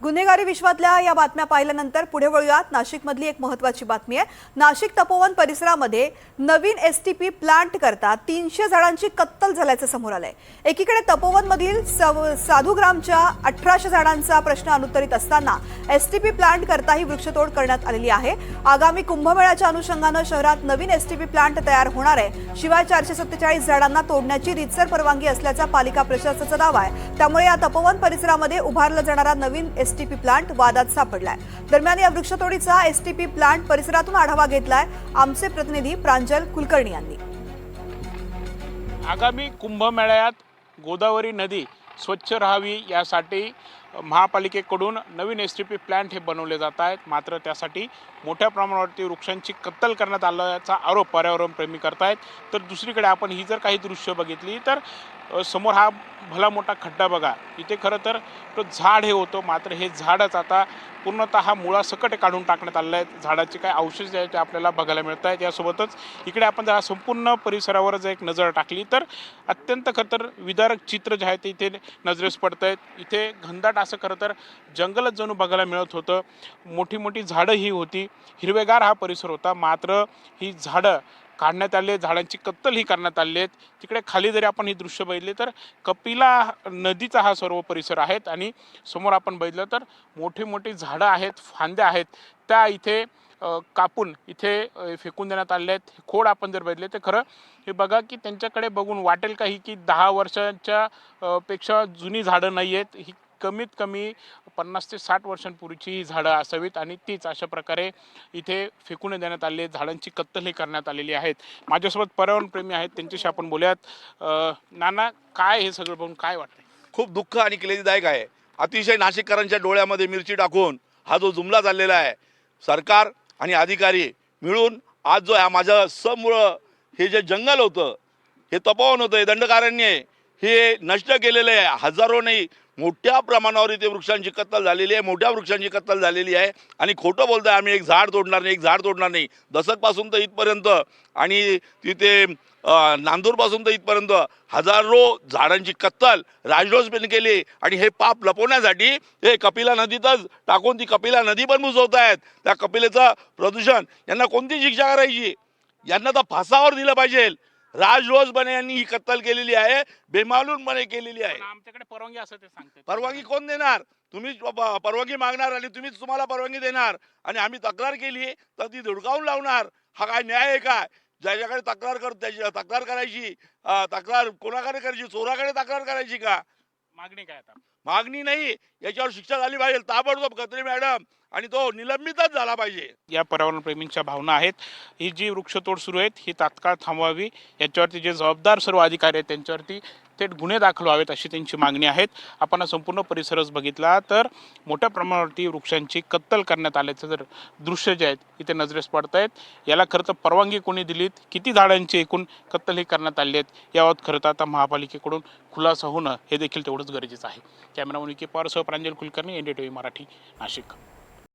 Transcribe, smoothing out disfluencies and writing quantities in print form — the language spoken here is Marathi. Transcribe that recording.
गुन्हेगारी विश्वातल्या या बातम्या पाहिल्यानंतर पुढे वळूयात। नाशिकमधली एक महत्त्वाची बातमी आहे। नाशिक तपोवन परिसरामध्ये नवीन एसटीपी प्लांट करता 300 झाडांची कत्तल झाल्याचं समोर आलंय। एकीकडे तपोवनमधील साधुग्रामच्या 1800 झाडांचा प्रश्न अनुत्तरित असताना एसटीपी प्लांट करताही वृक्षतोड करण्यात आलेली आहे। आगामी कुंभमेळ्याच्या अनुषंगाने शहरात नवीन एसटीपी प्लांट तयार होणार आहे। शिवाय 447 झाडांना तोडण्याची रीतसर परवानगी असल्याचा पालिका प्रशासनाचा दावा आहे। त्यामुळे या तपोवन परिसरामध्ये उभारला जाणारा नवीन एसटीपी प्लांट वादात सापडलाय। दरम्यान या वृक्षतोडीचा एसटीपी प्लांट परिसरातून आढावा घेतलाय आमचे प्रतिनिधी प्रांजल कुलकर्णी यांनी। आगामी कुंभमेळ्यात गोदावरी नदी स्वच्छ राहावी यासाठी महापालिकेकडून नवीन एसटीपी प्लांट हे बनवले जात आहेत। मात्र त्यासाठी मोठ्या प्रमाणावरती वृक्षांची कत्तल करण्यात आल्याचा आरोप पर्यावरण प्रेमी करतायत। तर दुसरीकडे आपण ही जर काही दृश्य बघितली तर समोर हा भला मोठा खड्डा बघा। इथे खरं तर तो झाड हे होतं, मात्र हे झाडच आता पूर्णतः मुळासकट काढून टाकण्यात आलेलं आहे। झाडाचे काय अवशेष आहेत ते आपल्याला बघायला मिळत आहेत। यासोबतच इकडे आपण जर संपूर्ण परिसरावर जर एक नजर टाकली तर अत्यंत खतर विदारक चित्र जे आहे ते इथे नजरेस पडत आहेत। इथे घनदाट असं खरं तर जंगलच जणू बघायला मिळत होतं। मोठी मोठी झाडं ही होती, हिरवेगार हा परिसर होता, मात्र ही झाडं काढण्यात आले, झाडांची कत्तल ही करण्यात आली आहेत। तिकडे खाली जरी आपण ही दृश्य बघितली तर कपिला नदीचा हा सर्व परिसर आहेत आणि समोर आपण बघितलं तर मोठी मोठी झाडं आहेत, फांद्या आहेत, त्या इथे कापून इथे फेकून देण्यात आले आहेत। खोड आपण जर बघितले तर खरं हे बघा की त्यांच्याकडे बघून वाटेल काही की 10 वर्षांच्या पेक्षा जुनी झाडं नाही आहेत। ही कमीत कमी 50 ते 60 वर्षांपूर्वीची ही झाडं असावीत आणि तीच अशा प्रकारे इथे फेकून देण्यात आले, झाडांची कत्तल ही करण्यात आलेली आहेत। माझ्यासोबत पर्यावरणप्रेमी आहेत, त्यांच्याशी आपण बोलूयात। नाना, काय हे सगळं बघून काय वाटतंय? खूप दुःख आणि क्लेशदायक आहे। अतिशय नाशिककरांच्या डोळ्यामध्ये मिरची टाकून हा जो जुमला चाललेला आहे, सरकार आणि अधिकारी मिळून आज जो माझ्या समूळ हे जे जंगल होतं, हे तपोवन होतं, हे दंडकारण्य आहे, हे नष्ट केलेलं आहे। हजारो नाही, मोठ्या प्रमाणावर इथे वृक्षांची कत्तल झालेली आहे, मोठ्या वृक्षांची कत्तल झालेली आहे। आणि खोटं बोलतोय आम्ही एक झाड तोडणार नाही, एक झाड तोडणार नाही। दसतपासून तर इथपर्यंत आणि तिथे नांदूरपासून तर इथपर्यंत हजारो झाडांची कत्तल राजरोसपणे केली आणि हे पाप लपवण्यासाठी हे कपिला नदीतच टाकून ती कपिला नदी पण बुजवतायत। त्या कपिलेचं प्रदूषण, यांना कोणती शिक्षा करायची? यांना तर फासावर दिलं पाहिजे। राजरोसपणे यांनी ही कत्तल केलेली आहे, बेमालूमपणे केलेली आहे। आमच्याकडे परवानगी असं ते सांगते। परवानगी कोण देणार? तुम्हीच परवानगी मागणार आणि तुम्हीच तुम्हाला परवानगी देणार आणि आम्ही तक्रार केली तर ती धुडकावून लावणार। हा काय न्याय आहे का? ज्याच्याकडे तक्रार त्याची तक्रार करायची, तक्रार कोणाकडे करायची? चोराकडे तक्रार करायची का? मागणी काय आता? मागणी नाही, याच्यावर शिक्षा झाली पाहिजे ताबडतोब खत्री मॅडम, आणि तो निलंबितच झाला पाहिजे। या पर्यावरणप्रेमींच्या भावना आहेत। ही जी वृक्षतोड सुरू आहेत ही तात्काळ थांबवावी, याच्यावरती जे जबाबदार सर्व अधिकारी आहेत त्यांच्यावरती थेट गुन्हे दाखल व्हावेत अशी त्यांची मागणी आहेत। आपण संपूर्ण परिसरच बघितला तर मोठ्या प्रमाणावरती वृक्षांची कत्तल करण्यात आल्याचं जर दृश्य जे आहेत इथे नजरेस पडत आहेत। याला खरं तर परवानगी कोणी दिलीत, किती झाडांची एकूण कत्तल ही करण्यात आली आहेत, याबाबत खरं तर आता महापालिकेकडून खुलासा होणं हे देखील तेवढंच गरजेचं आहे। कॅमेरामन विके पवारसह प्रांजल कुलकर्णी, NDTV मराठी, नाशिक।